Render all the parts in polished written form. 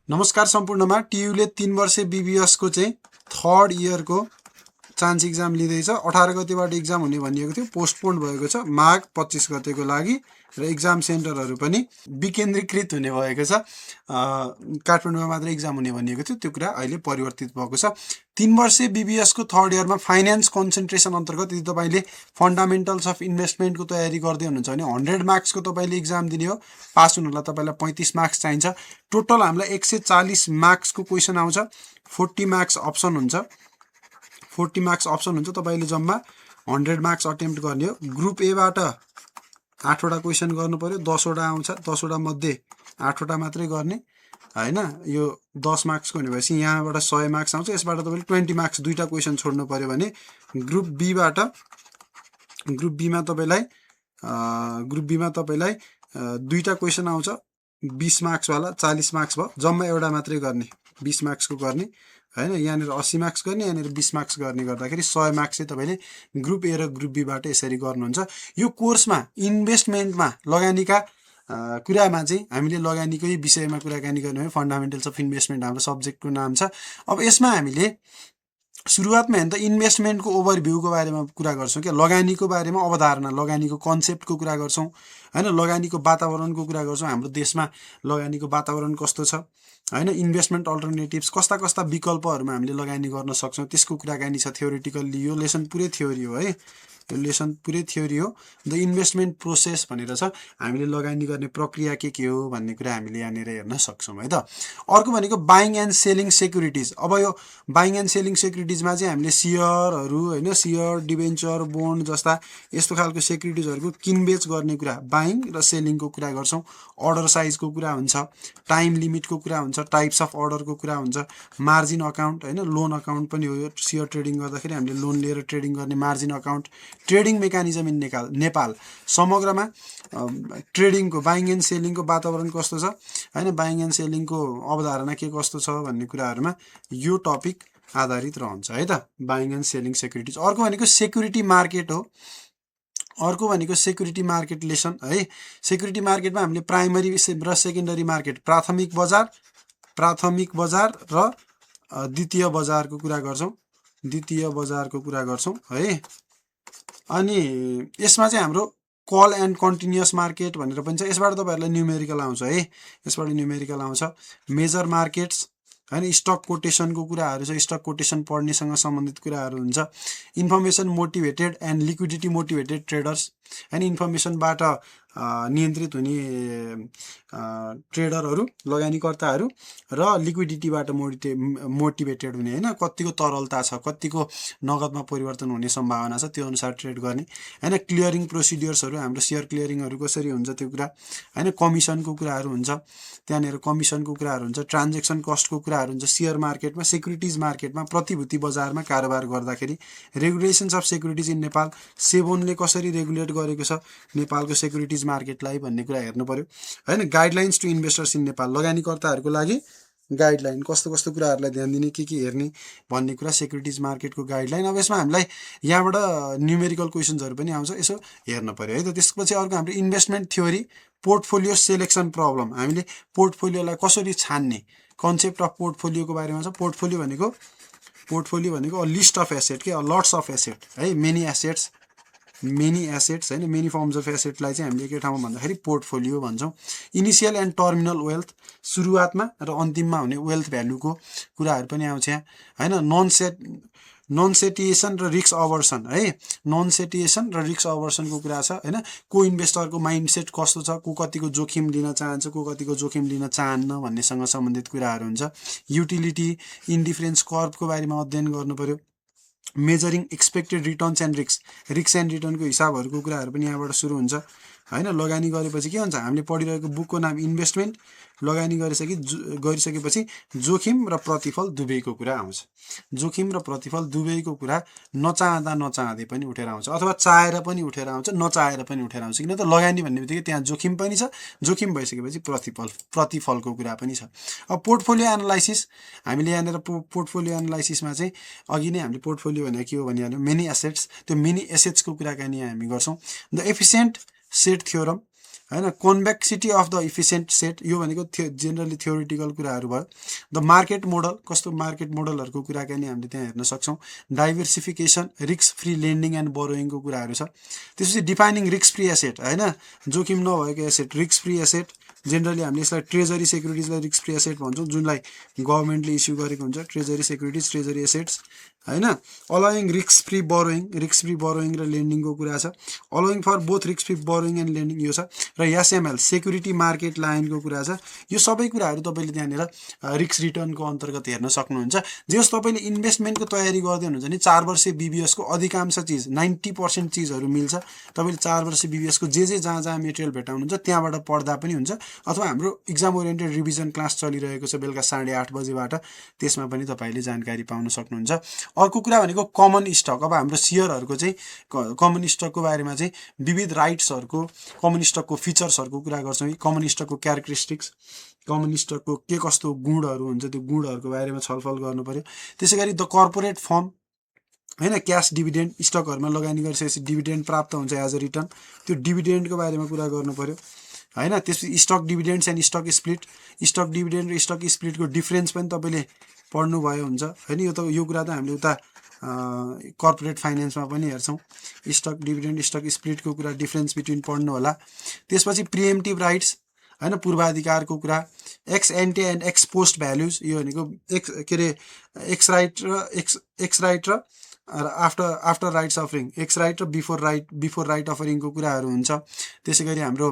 नमस्कार सम्पूर्णमा टियुले 3 वर्षे बीबीएस को चाहिँ थर्ड इयर को चान्स एक्जाम लिँदैछ। 18 गतेबाट एक्जाम हुने भनिएको थियो, पोस्टपोन्ड भएको छ माघ 25 गतेको लागि र एक्जाम सेन्टरहरू पनि विकेन्द्रीकृत हुने भएको छ। काठमाडौँमा मात्र एक्जाम हुने भनिएको थियो, त्यो कुरा अहिले परिवर्तित भएको छ। 3 वर्षे बीबीएस को थर्ड इयरमा फाइनेन्स कन्सन्ट्रेसन अन्तर्गत यदि तपाईँले फन्डामेन्टल्स अफ इन्भेस्टमेन्टको तयारी गर्दै हुनुहुन्छ भने 100 मार्क्सको तपाईँले एक्जाम दिने हो। पास हुनलाई तपाईँलाई 35 मार्क्स चाहिन्छ। टोटल हामीलाई 140 मार्क्सको क्वेसन आउँछ। 40 मार्क्स अप्सन हुन्छ। 40 मार्क्स अप्सन हुन्छ। तपाईँले जम्मा 100 मार्क्स अटेम्प्ट गर्ने हो। ग्रुप एबाट 8 वटा क्वेसन गर्नु पर्यो। 10 वटा आउँछ। 10 वटा मध्ये 8 वटा मात्रै गर्ने हैन। यो 10 मार्क्सको हुने भएपछि यहाँबाट 100 मार्क्स आउँछ। यसबाट तपाईँले 20 मार्क्स दुईटा क्वेसन छोड्नु पर्यो भने ग्रुप बीबाट ग्रुप बीमा तपाईँलाई दुईटा क्वेसन आउँछ। 20 मार्क्स वाला 40 मार्क्स भयो। जम्मा एउटा मात्रै गर्ने, 20 मार्क्सको गर्ने हैन। यहाँनिर 80 मार्क्स गर्ने, यहाँनिर 20 मार्क्स गर्ने गर्दाखेरि 100 मार्क्स चाहिँ तपाईँले ग्रुप ए र ग्रुप बीबाट यसरी गर्नुहुन्छ। यो कोर्समा इन्भेस्टमेन्टमा लगानीका कुरामा चाहिँ हामीले लगानीकै विषयमा कुराकानी गर्ने हो। फन्डामेन्टल्स अफ इन्भेस्टमेन्ट हाम्रो सब्जेक्टको नाम छ। अब यसमा हामीले सुरुवातमा हेर्दा इन्भेस्टमेन्टको ओभरभ्यूको बारेमा कुरा गर्छौँ क्या, लगानीको बारेमा अवधारणा, लगानीको कन्सेप्टको कुरा गर्छौँ हैन। लगानीको वातावरणको कुरा गर्छौँ। हाम्रो देशमा लगानीको वातावरण कस्तो छ हैन। इन्भेस्टमेन्ट अल्टरनेटिभ्स कस्ता कस्ता विकल्पहरूमा हामीले लगानी गर्न सक्छौँ त्यसको कुराकानी छ। थ्योरिटिकल्ली यो लेसन पुरै थ्योरी हो है। यो लेसन पुरै थ्योरी हो। द इन्भेस्टमेन्ट प्रोसेस भनेर छ। हामीले लगानी गर्ने प्रक्रिया के हो भन्ने कुरा हामीले यहाँनिर हेर्न सक्छौँ है त। अर्को भनेको बाइङ एन्ड सेलिङ सेक्युरिटिज। अब यो बाइङ एन्ड सेलिङ सेक्युरिटिजमा चाहिँ हामीले सियरहरू हैन, सियर, डिबेन्चर, बोन्ड जस्ता यस्तो खालको सेक्युरिटिजहरूको किनबेच गर्ने कुरा, बाइङ र सेलिङको कुरा गर्छौँ। अर्डर साइजको कुरा हुन्छ, टाइम लिमिटको कुरा हुन्छ, टाइप्स अफ अर्डरको कुरा हुन्छ, मार्जिन अकाउन्ट हैन, लोन अकाउन्ट पनि हो। यो सियर ट्रेडिङ गर्दाखेरि हामीले लोन लिएर ट्रेडिङ गर्ने margin account, trading mechanism in Nepal. समग्रमा ट्रेडिङको बाइङ एन्ड सेलिङको वातावरण कस्तो छ हैन, बाइङ एन्ड सेलिङको अवधारणा के कस्तो छ भन्ने कुराहरूमा यो टपिक आधारित रहन्छ है त। Buying and selling securities. अर्को भनेको सेक्युरिटी मार्केट हो। अर्को भनेको सेक्युरिटी मार्केट लेसन है। सेक्युरिटी मार्केटमा हामीले प्राइमरी र सेकेन्डरी मार्केट, प्राथमिक बजार र द्वितीय बजारको कुरा गर्छौँ। द्वितीय बजारको कुरा गर्छौँ है। अनि यसमा चाहिँ हाम्रो कल एन्ड कन्टिन्युअस मार्केट भनेर पनि छ। यसबाट तपाईँहरूलाई न्युमेरिकल आउँछ है। यसबाट न्युमेरिकल आउँछ। मेजर मार्केट्स हैन, स्टक कोटेसनको कुराहरू छ। स्टक कोटेसन पढ्नेसँग सम्बन्धित कुराहरू हुन्छ। Information motivated and liquidity motivated traders हैन, इन्फर्मेसनबाट नियन्त्रित हुने ट्रेडरहरू, लगानीकर्ताहरू र लिक्विडिटीबाट मोटिभेटेड हुने हैन, कतिको तरलता छ, कतिको नगदमा परिवर्तन हुने सम्भावना छ, त्यो अनुसार ट्रेड गर्ने हैन। क्लियरिङ प्रोसिड्युर्सहरू, हाम्रो सेयर क्लियरिङहरू कसरी हुन्छ त्यो कुरा हैन। कमिसनको कुराहरू हुन्छ, त्यहाँनिर कमिसनको कुराहरू हुन्छ। ट्रान्जेक्सन कस्टको कुराहरू हुन्छ। सेयर मार्केटमा, सेक्युरिटिज मार्केटमा, प्रतिभूति बजारमा कारोबार गर्दाखेरि regulations of securities in Nepal, सेबोनले कसरी रेगुलेट गरेको छ नेपालको सेक्युरिटिज मार्केटलाई भन्ने कुरा हेर्नु पर्यो हैन। Guidelines to investors in Nepal, लगानीकर्ताहरूको लागि गाइडलाइन, कस्तो कस्तो कुराहरूलाई ध्यान दिने, के हेर्ने भन्ने कुरा सेक्युरिटिज मार्केटको गाइडलाइन। अब यसमा हामीलाई यहाँबाट न्युमेरिकल क्वेसन्सहरू पनि आउँछ, यसो हेर्न पर्यो है त। त्यसपछि अर्को हाम्रो investment theory, portfolio selection problem, हामीले पोर्टफोलियोलाई कसरी छान्ने, कन्सेप्ट अफ पोर्टफोलियोको बारेमा छ। पोर्टफोलियो भनेको लिस्ट अफ एसेट के, लट्स अफ एसेट है, मेनी एसेट्स हैन, मेनी फर्म्स अफ एसेटलाई चाहिँ हामीले एकै ठाउँमा भन्दाखेरि पोर्टफोलियो भन्छौँ। इनिसियल एन्ड टर्मिनल वेल्थ, सुरुवातमा र अन्तिममा हुने वेल्थ भ्यालुको कुराहरू पनि आउँछ यहाँ हैन। नन सेटिएसन र रिस्क अभर्सन है, नन सेटिएसन र रिस्क अभर्सनको कुरा छ हैन। को इन्भेस्टरको माइन्डसेट कस्तो छ, को कतिको जोखिम लिन चाहन्छ, को कतिको जोखिम लिन चाहन्न भन्नेसँग सम्बन्धित कुराहरू हुन्छ। युटिलिटी इन्डिफरेन्स कर्भको बारेमा अध्ययन गर्नु पर्यो। Measuring expected returns and risk and रिटर्नको हिसाबहरूको कुराहरू पनि यहाँबाट सुरु हुन्छ हैन। लगानी गरेपछि के हुन्छ, हामीले पढिरहेको बुकको नाम इन्भेस्टमेन्ट। लगानी गरिसकेपछि जोखिम र प्रतिफल दुवैको कुरा आउँछ। जोखिम र प्रतिफल दुवैको कुरा नचाहँदै पनि उठेर आउँछ, अथवा चाहेर पनि उठेर आउँछ, नचाहेर पनि उठेर आउँछ। किन त लगानी भन्ने बित्तिकै त्यहाँ जोखिम पनि छ, जोखिम भइसकेपछि प्रतिफलको कुरा पनि छ। अब पोर्टफोलियो एनालाइसिस, हामीले यहाँनिर पोर्टफोलियो एनालाइसिसमा चाहिँ अघि नै हामीले पोर्टफोलियो भनेको के हो भनिहाल्यो, मेनी एसेट्स। त्यो मेनी एसेट्सको कुराकानी हामी गर्छौँ। द एफिसिएन्ट सेट थ्योरम, हैन convexity of the efficient set यो भनेको जेनरली थ्योरिटिकल कुराहरू भयो द मार्केट मोडल कस्तो मार्केट मोडलहरूको कुराकानी हामीले त्यहाँ हेर्न सक्छौँ diversification risk free lending and बोरोइङको कुराहरू छ त्यसपछि डिफाइनिङ रिस्क फ्री एसेट हैन जोखिम नभएको asset risk free asset generally हामीले यसलाई ट्रेजरी सेक्युरिटिजलाई रिस्क फ्री एसेट भन्छौँ जुनलाई गभर्मेन्टले इस्यु गरेको हुन्छ ट्रेजरी सेक्युरिटिज ट्रेजरी एसेट्स हैन अलाउइङ रिस्क फ्री बोरोइङ र लेन्डिङको कुरा छ allowing for both risk free borrowing and lending यो छ र एसएमएल सेक्युरिटी मार्केट लाइनको कुरा छ यो सबै कुराहरू तपाईँले त्यहाँनिर रिस्क रिटर्नको अन्तर्गत हेर्न सक्नुहुन्छ जस तपाईँले इन्भेस्टमेन्टको तयारी गर्दै हुनुहुन्छ नि 4 वर्षे बीबीएसको अधिकांश चिज 90% चिजहरू मिल्छ तपाईँले 4 वर्षे बीबीएसको जे जहाँ जहाँ मेटेरियल भेटाउनुहुन्छ त्यहाँबाट पढ्दा पनि हुन्छ अथवा हाम्रो एक्जाम ओरिएन्टेड रिभिजन क्लास चलिरहेको छ बेलुका 8:30 बजेबाट त्यसमा पनि तपाईँले जानकारी पाउन सक्नुहुन्छ अर्को कुरा भनेको कमन स्टक अब हाम्रो सेयरहरूको चाहिँ कमन स्टकको बारेमा चाहिँ विविध राइट्सहरूको कमन स्टकको फिचर्सहरूको कुरा गर्छौँ कमन स्टकको क्यारेक्टरिस्टिक्स कमन स्टकको के कस्तो गुणहरू हुन्छ त्यो गुणहरूको बारेमा छलफल गर्नु पर्यो त्यसै गरी द कर्पोरेट फर्म हैन क्याश डिभिडेन्ड स्टकहरुमा लगानी गरिसकेपछि डिभिडेन्ड प्राप्त हुन्छ एज अ रिटर्न त्यो डिभिडेन्डको बारेमा कुरा गर्नु पर्यो हैन त्यसपछि स्टक डिभिडेन्ड्स एन्ड स्टक डिभिडेन्ड र स्टक स्प्लिटको डिफरेन्स पनि तपाईले पढ्नु भयो हुन्छ हैन यो कुरा त हामीले उता कर्पोरेट फाइनान्समा पनि हेर्छौं स्टक डिभिडेन्ड स्टक स्प्लिटको कुरा डिफरेन्स बिट्विन पढ्नु होला त्यसपछि प्रिएम्प्टिभ राइट्स हैन पूर्वाधिकारको कुरा x anti and x post values यो भनेको एक्स राइट र after rights offering x right र बिफोर राइट अफरिङको कुराहरू हुन्छ त्यसै गरी हाम्रो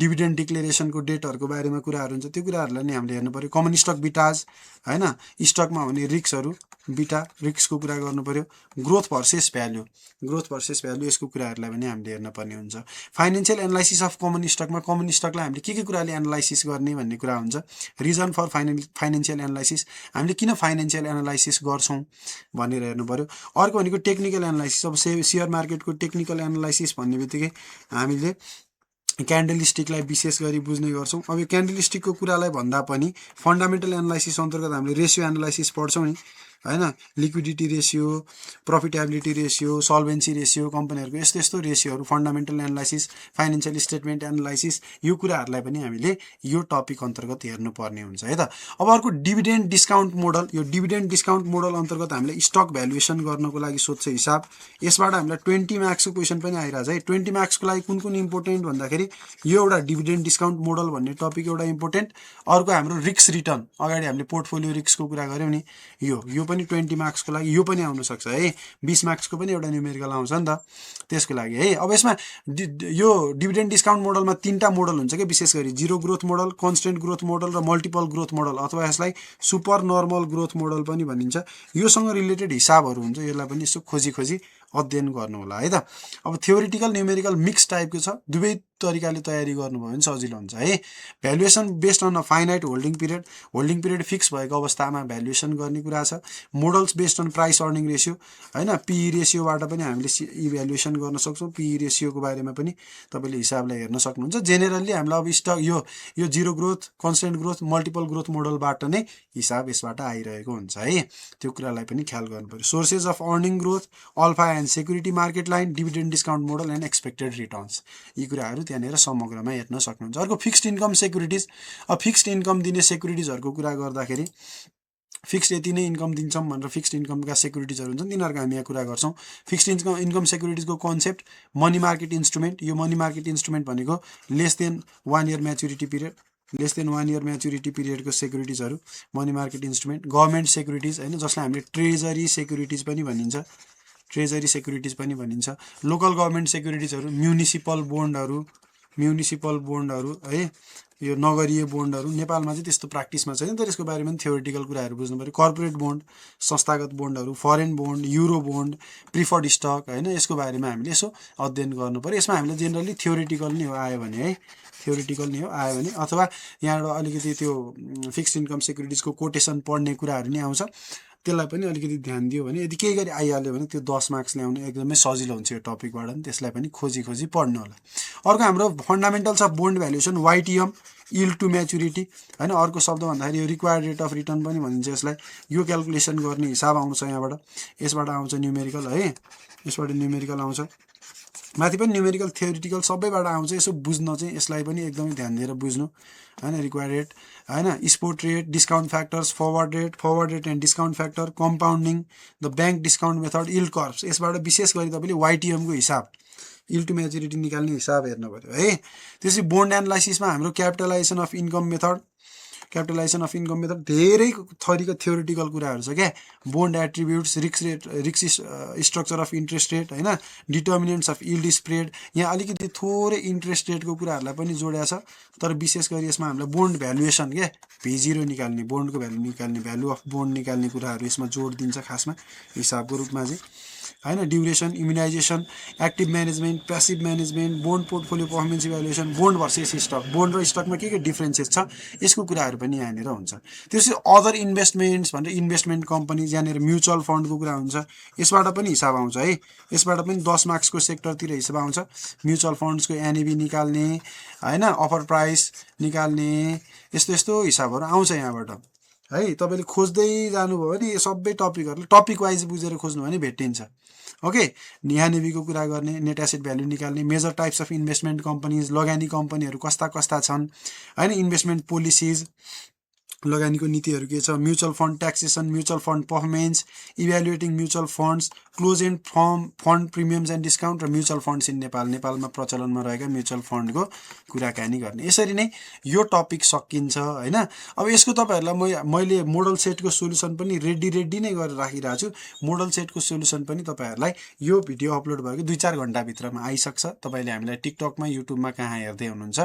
डिभिडेन्ड डिक्लेरेसनको डेटहरुको बारेमा कुराहरू हुन्छ त्यो कुराहरूलाई नि हामीले हेर्नु पर्यो कमन स्टक बिटाज हैन स्टकमा हुने रिस्कहरु बिटा रिस्कको कुरा गर्नु पर्यो ग्रोथ भर्सेस भ्यालु यसको कुराहरूलाई पनि हामीले हेर्न पर्ने हुन्छ फाइनान्शियल एनालाइसिस अफ कमन स्टकलाई हामीले के कुराले एनालाइसिस गर्ने भन्ने कुरा हुन्छ रिजन फर फाइनान्शियल एनालाइसिस हामीले किन फाइनान्शियल एनालाइसिस गर्छौं भनेर हेर्नु पर्यो अर्को भनेको टेक्निकल एनालाइसिस अब शेयर मार्केटको टेक्निकल एनालाइसिस भन्नेबित्तिकै हामीले क्यान्डलस्टिकलाई विशेष गरी बुझ्ने गर्छौं अब यो क्यान्डलस्टिकको कुरालाई भन्दा पनि फन्डामेन्टल एनालाइसिस अन्तर्गत हामीले रेशियो एनालाइसिस पढ्छौं नि हैन liquidity ratio profitability ratio solvency ratio कम्पनीहरुको यस्तो रेशियोहरु fundamental analysis financial statement analysis यो कुराहरुलाई पनि हामीले यो टपिक अन्तर्गत हेर्नु पर्ने हुन्छ है त अब अर्को डिभिडेन्ड डिस्काउन्ट मोडल यो डिभिडेन्ड डिस्काउन्ट मोडल अन्तर्गत हामीले स्टक भ्यालुएसन गर्नको लागि सोध्छ हिसाब यसबाट हामीलाई 20 मार्क्सको क्वेशन पनि आइराछ है 20 मार्क्सको लागि कुन इम्पोर्टेन्ट भन्दाखेरि यो एउटा डिभिडेन्ड डिस्काउन्ट मोडल भन्ने टपिक एउटा इम्पोर्टेन्ट अर्को हाम्रो रिस्क रिटर्न अगाडि हामीले पोर्टफोलियो रिस्कको कुरा गर्यौं नि यो पनि 20 मार्क्सको लागि यो पनि आउन सक्छ है 20 मार्क्सको पनि एउटा न्यूमेरिकल आउँछ नि त त्यसको लागि है अब यसमा यो डिभिडेन्ड डिस्काउन्ट मोडलमा तीनटा मोडल हुन्छ के विशेष गरी zero growth model constant growth model र मल्टिपल ग्रोथ मोडल अथवा यसलाई सुपर नर्मल ग्रोथ मोडल पनि भनिन्छ योसँग रिलेटेड हिसाबहरु हुन्छ यसलाई पनि यसो खोजी अध्ययन गर्नु होला है त अब थ्योरिटिकल न्यूमेरिकल मिक्स टाइपको छ दुवै तरिकाले तयारी गर्नुभयो भने सजिलो हुन्छ है valuation based on a finite holding period fix भएको अवस्थामा भ्यालुएसन गर्ने कुरा छ models based on price earning ratio हैन पीई रेशियोबाट पनि हामीले इभ्यालुएसन गर्न सक्छौं पीई रेशियोको बारेमा पनि तपाईले हिसाबलाई हेर्न सक्नुहुन्छ जेनेरली हामीलाई अब स्टक यो zero growth constant growth multiple growth मोडलबाट नै हिसाब यसबाट आइरहेको हुन्छ है त्यो कुरालाई पनि ख्याल गर्नुपर्यो sources of earning growth alpha and security market line dividend discount model and expected returns यी कुराहरू त्यहाँनेर समग्रमा हेर्न सक्नुहुन्छ अर्को फिक्स्ड इन्कम सेक्युरिटिज अब फिक्स्ड इन्कम दिने सेक्युरिटिजहरुको कुरा गर्दाखेरि फिक्स्ड यति नै इन्कम दिन्छौं भनेर फिक्स्ड इन्कमका सेक्युरिटिजहरु हुन्छन् तिनीहरुको हामी यहाँ कुरा गर्छौं फिक्स्ड इन्कम सेक्युरिटिजको कन्सेप्ट मनी मार्केट इन्स्ट्रुमेन्ट यो मनी मार्केट इन्स्ट्रुमेन्ट भनेको लेस देन 1 इयर म्याच्युरिटी पिरियडको सेक्युरिटिजहरु money market instrument government securities हैन जसलाई हामीले ट्रेजरी सेक्युरिटिज पनि भनिन्छ लोकल गभर्नमेन्ट सेक्युरिटिजहरु म्युनिसिपल बोन्डहरु है यो नगरीय बोन्डहरु नेपालमा चाहिँ त्यस्तो प्र्याक्टिसमा छैन तर यसको बारेमा पनि थ्योरिटिकल कुराहरु बुझ्नु पर्यो कर्पोरेट बोन्ड संस्थागत बोन्डहरु foreign bond euro bond preferred stock हैन यसको बारेमा हामीले यसो अध्ययन गर्नु पर्यो यसमा हामीले जेनरली थ्योरिटिकल नै आयो भने अथवा यहाँबाट अलिकति त्यो फिक्स्ड इन्कम सेक्युरिटिजको कोटेसन पढ्ने कुराहरु नि आउँछ त्यसलाई पनि अलिकति ध्यान दियो भने यदि केही गरी आइहाल्यो भने त्यो 10 मार्क्स ल्याउन एकदमै सजिलो हुन्छ यो टपिकबाट नि त्यसलाई पनि खोजी पढ्नु होला अर्को हाम्रो fundamentals of bond valuation YTM yield to maturity हैन अर्को शब्द भन्दाखेरि यो रिक्वायर्ड रेट अफ रिटर्न पनि भनिन्छ यसलाई यो क्याल्कुलेसन गर्ने हिसाब आउँछ यहाँबाट यसबाट आउँछ न्यूमेरिकल है यसबाट न्यूमेरिकल आउँछ माथि पनि न्युमेरिकल थ्योरिटिकल सबैबाट आउँछ। यसो बुझ्न चाहिँ यसलाई पनि एकदमै ध्यान दिएर बुझ्नु हैन। रिक्वायर्ड रेट हैन, spot rate, discount factors, forward rate and discount factor, compounding, the bank discount method, yield curve. यसबाट विशेष गरी तपाईँले YTM को हिसाब, यिल्ड टु म्याच्युरिटी निकाल्ने हिसाब हेर्नु पर्यो है। त्यसै बोन्ड एनालाइसिसमा हाम्रो क्यापिटलाइजेसन अफ इन्कम मेथड धेरै थरीको थ्योरिटिकल कुराहरू छ क्या। Bond attributes, risk structure of interest rate हैन, डिटर्मिनेन्ट्स अफ यिल्ड स्प्रेड। यहाँ अलिकति थोरै इन्ट्रेस्ट रेटको कुराहरूलाई पनि जोड्या छ, तर विशेष गरी यसमा हामीलाई बोन्ड भ्यालुएसन क्या, V0 निकाल्ने, बोन्डको भ्यालु निकाल्ने, भ्यालु अफ बोन्ड निकाल्ने कुराहरू यसमा जोड दिन्छ खासमा हिसाबको रूपमा चाहिँ हैन। Duration, immunization, active management, passive management, bond portfolio performance evaluation, bond versus stock, bond र स्टकमा के डिफ्रेन्सेस छ यसको कुराहरू पनि यहाँनिर हुन्छ। त्यसै अदर इन्भेस्टमेन्ट्स भनेर इन्भेस्टमेन्ट कम्पनीज, यहाँनिर म्युचुअल फन्डको कुरा हुन्छ, यसबाट पनि हिसाब आउँछ है। यसबाट पनि 10 मार्क्सको सेक्टरतिर हिसाब आउँछ। म्युचुअल फन्ड्सको NAV निकाल्ने हैन, अफर प्राइस निकाल्ने, यस्तो हिसाबहरू आउँछ यहाँबाट है। तपाईँले खोज्दै जानुभयो भने यो सबै टपिकहरूले टपिक वाइज बुझेर खोज्नु भने भेटिन्छ। ओके, NAV को कुरा गर्ने, नेट एसेट भ्यालु निकाल्ने, major types of investment companies, लगानी कम्पनीहरू कस्ता छन् हैन, इन्भेस्टमेन्ट पोलिसिज, लगानीको नीतिहरू के छ, mutual fund taxation, mutual fund performance, evaluating mutual funds, close end fund premiums and discount र म्युचुअल फन्ड्स इन नेपाल, नेपालमा प्रचलनमा रहेका म्युचुअल फन्डको कुराकानी गर्ने। यसरी नै यो टपिक सकिन्छ हैन। अब यसको तपाईँहरूलाई मैले मोडल सेटको सोल्युसन पनि रेडी नै गरेर राखिरहेको छु। मोडल सेटको सोल्युसन पनि तपाईँहरूलाई यो भिडियो अपलोड भएको 2-4 घण्टाभित्रमा आइसक्छ। तपाईँले हामीलाई टिकटकमा, युट्युबमा कहाँ हेर्दै हुनुहुन्छ,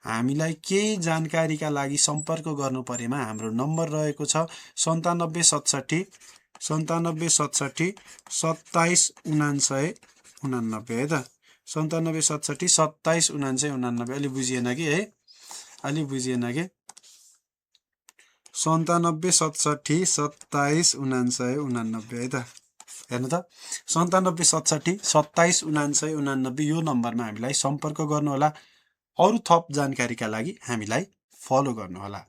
हामीलाई केही जानकारीका लागि सम्पर्क गर्नु परेमा हाम्रो नम्बर रहेको छ 9767 2799 है त। 9767 2799। अलि बुझिएन कि है, अलि बुझिएन कि 9767 2799 है त। हेर्नु त, 9767 2799 यो नम्बरमा हामीलाई सम्पर्क गर्नुहोला। अरू थप जानकारीका लागि हामीलाई फलो गर्नुहोला।